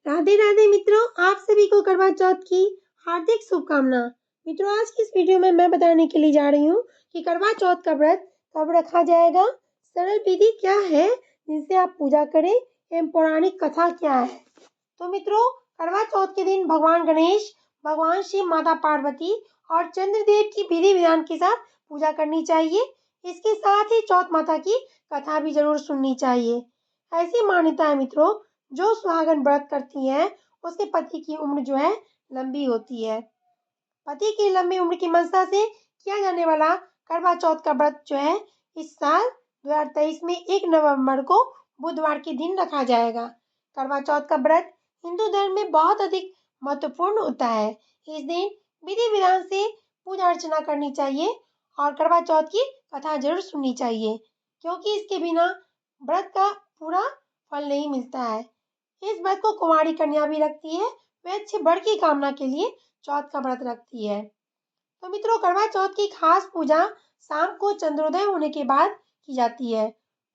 राधे राधे मित्रों, आप सभी को करवा चौथ की हार्दिक शुभकामना। मित्रों, आज की इस वीडियो में मैं बताने के लिए जा रही हूँ कि करवा चौथ का व्रत कब रखा जाएगा, सरल विधि क्या है जिनसे आप पूजा करें एवं पौराणिक कथा क्या है। तो मित्रों, करवा चौथ के दिन भगवान गणेश, भगवान शिव, माता पार्वती और चंद्रदेव की विधि विधान के साथ पूजा करनी चाहिए। इसके साथ ही चौथ माता की कथा भी जरूर सुननी चाहिए। ऐसी मान्यता है मित्रों, जो सुहागन व्रत करती है उसके पति की उम्र जो है लंबी होती है। पति की लंबी उम्र की मंशा से किया जाने वाला करवा चौथ का व्रत जो है इस साल 2023 में 1 नवंबर को बुधवार के दिन रखा जाएगा। करवा चौथ का व्रत हिंदू धर्म में बहुत अधिक महत्वपूर्ण होता है। इस दिन विधि विधान से पूजा अर्चना करनी चाहिए और करवा चौथ की कथा जरूर सुननी चाहिए, क्योंकि इसके बिना व्रत का पूरा फल नहीं मिलता है। इस व्रत को कुंवारी कन्या भी रखती है। वह अच्छे वर की कामना के लिए चौथ का व्रत रखती है। तो मित्रों, करवा चौथ की खास पूजा शाम को चंद्रोदय होने के बाद की जाती है।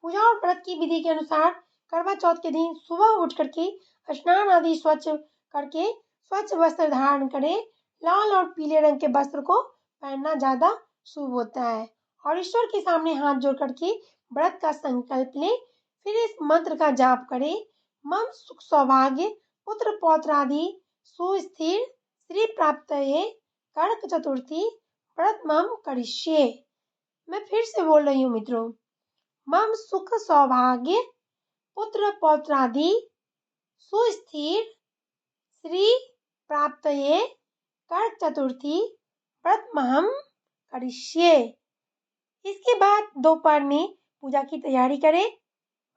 पूजा और व्रत की विधि के अनुसार करवा चौथ के दिन सुबह उठ करके स्नान आदि स्वच्छ करके स्वच्छ वस्त्र धारण करें। लाल और पीले रंग के वस्त्र को पहनना ज्यादा शुभ होता है और ईश्वर के सामने हाथ जोड़ करके व्रत का संकल्प लें। फिर इस मंत्र का जाप करें। मम सुख सौभाग्य पुत्र पौत्र आदि सुस्थिर श्री प्राप्त कड़क चतुर्थी व्रत मम करिष्ये। मैं फिर से बोल रही हूँ मित्रों, मम सुख सौभाग्य पुत्र पौत्रादि सुस्थिर श्री प्राप्त कड़क चतुर्थी व्रत महम करिष्ये। इसके बाद दोपहर में पूजा की तैयारी करें।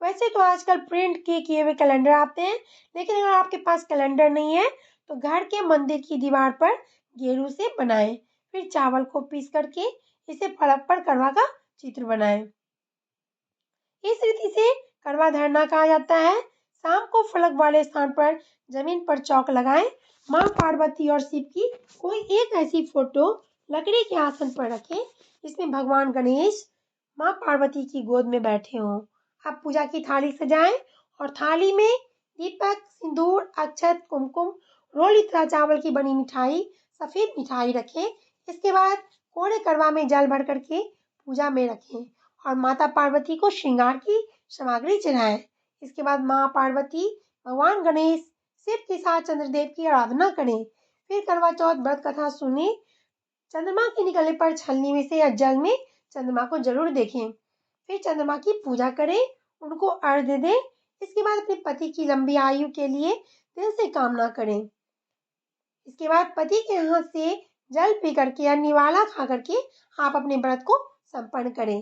वैसे तो आजकल प्रिंट के किए हुए कैलेंडर आते हैं, लेकिन अगर आपके पास कैलेंडर नहीं है तो घर के मंदिर की दीवार पर गेरू से बनाएं। फिर चावल को पीस करके इसे फलक पर करवा का चित्र बनाएं। इस रीति से करवा धरना कहा जाता है। शाम को फलक वाले स्थान पर जमीन पर चौक लगाएं। माँ पार्वती और शिव की कोई एक ऐसी फोटो लकड़ी के आसन पर रखें जिसमें भगवान गणेश माँ पार्वती की गोद में बैठे हों। आप पूजा की थाली सजाएं और थाली में दीपक, सिंदूर, अक्षत, कुमकुम, रोली तथा चावल की बनी मिठाई, सफेद मिठाई रखें। इसके बाद कोरे करवा में जल भर करके पूजा में रखें और माता पार्वती को श्रृंगार की सामग्री चढ़ाएं। इसके बाद माँ पार्वती, भगवान गणेश, शिव के साथ चंद्रदेव की आराधना करें। फिर करवा चौथ व्रत कथा सुने। चंद्रमा के निकलने पर छलनी में से या जल में चंद्रमा को जरूर देखें। फिर चंद्रमा की पूजा करें, उनको अर्घ्य दें। इसके बाद अपने पति की लंबी आयु के लिए दिल से कामना करें। इसके बाद पति के हाथ से जल पी करके या निवाला खा करके आप अपने व्रत को संपन्न करें।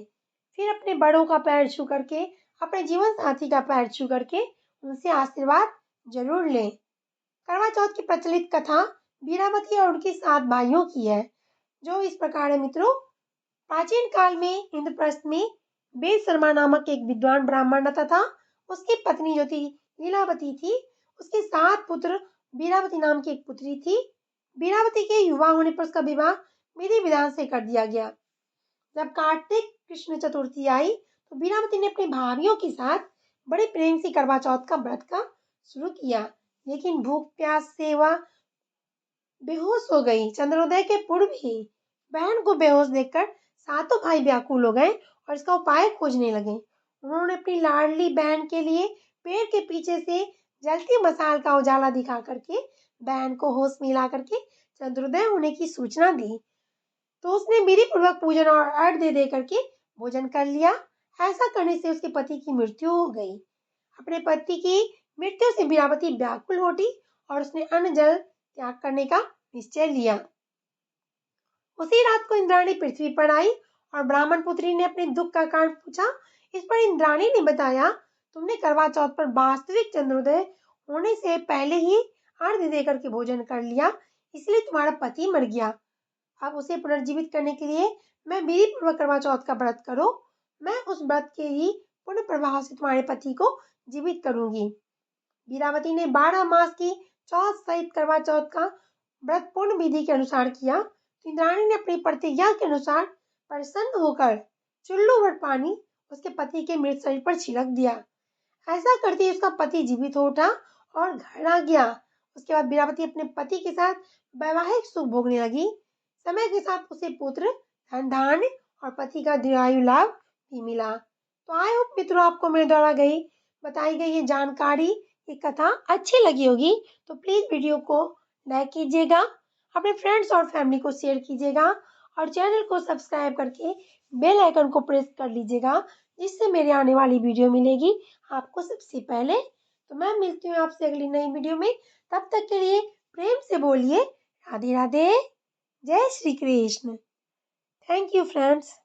फिर अपने बड़ों का पैर छू करके, अपने जीवन साथी का पैर छू करके उनसे आशीर्वाद जरूर लें। करवा चौथ की प्रचलित कथा वीरावती और उनके 7 भाइयों की है, जो इस प्रकार है मित्रों। प्राचीन काल में इंद्रप्रस्थ में वेद शर्मा नामक एक विद्वान ब्राह्मण रहता था। उसकी पत्नी जो थी लीलावती थी। उसके 7 पुत्र, वीरावती नाम की एक पुत्री थी। वीरावती के युवा होने पर उसका विवाह विधि विधान से कर दिया गया। जब कार्तिक कृष्ण चतुर्थी आई तो वीरावती ने अपने भाइयों के साथ बड़े प्रेम से करवा चौथ का व्रत का शुरू किया, लेकिन भूख प्यास से वह बेहोश हो गई। चंद्रोदय के पूर्व ही बहन को बेहोश देखकर सातों भाई व्याकुल हो गए और इसका उपाय खोजने लगे। उन्होंने अपनी लाडली बहन के लिए पेड़ के पीछे से जलती मशाल का उजाला दिखा करके बहन को होश में ला करके चंद्रोदय होने की सूचना दी। तो उसने विधि पूर्वक पूजन और अर्घ्य दे करके भोजन कर लिया। ऐसा करने से उसके पति की मृत्यु हो गई। अपने पति की मृत्यु से वीरावती व्याकुल हो उठी और उसने अन्न जल त्याग करने का निश्चय लिया। उसी रात को इंद्राणी पृथ्वी पर आई और ब्राह्मण पुत्री ने अपने दुख का कारण पूछा। इस पर इंद्राणी ने बताया, तुमने करवा चौथ पर वास्तविक चंद्रोदय होने से पहले ही अर्घ्य देकर के भोजन कर लिया, इसलिए तुम्हारा पति मर गया। अब उसे पुनर्जीवित करने के लिए मैं विधि पूर्वक करवा चौथ का व्रत करो। मैं उस व्रत के ही पुण्य प्रभाव से तुम्हारे पति को जीवित करूंगी। वीरावती ने 12 मास की चौथ सहित करवा चौथ का व्रत पूर्ण विधि के अनुसार किया। इंद्राणी ने अपनी प्रतिज्ञा के अनुसार प्रसन्न होकर चुल्लू भर पानी उसके पति के मृत शरीर पर छिड़क दिया। ऐसा करते ही उसका पति जीवित हो उठा और घर आ गया। उसके बाद वीरावती अपने पति के साथ वैवाहिक सुख भोगने लगी। समय के साथ उसे पुत्र, धन धान्य और पति का दीर्घायु लाभ भी मिला। तो आई होप मित्रों आपको मेरे द्वारा बताई गई ये जानकारी, ये कथा अच्छी लगी होगी। तो प्लीज वीडियो को लाइक कीजिएगा, अपने फ्रेंड्स और फैमिली को शेयर कीजिएगा और चैनल को सब्सक्राइब करके बेल आइकन को प्रेस कर लीजिएगा, जिससे मेरे आने वाली वीडियो मिलेगी आपको सबसे पहले। तो मैं मिलती हूँ आपसे अगली नई वीडियो में। तब तक के लिए प्रेम से बोलिए राधे राधे, जय Shri Krishna. Thank you friends.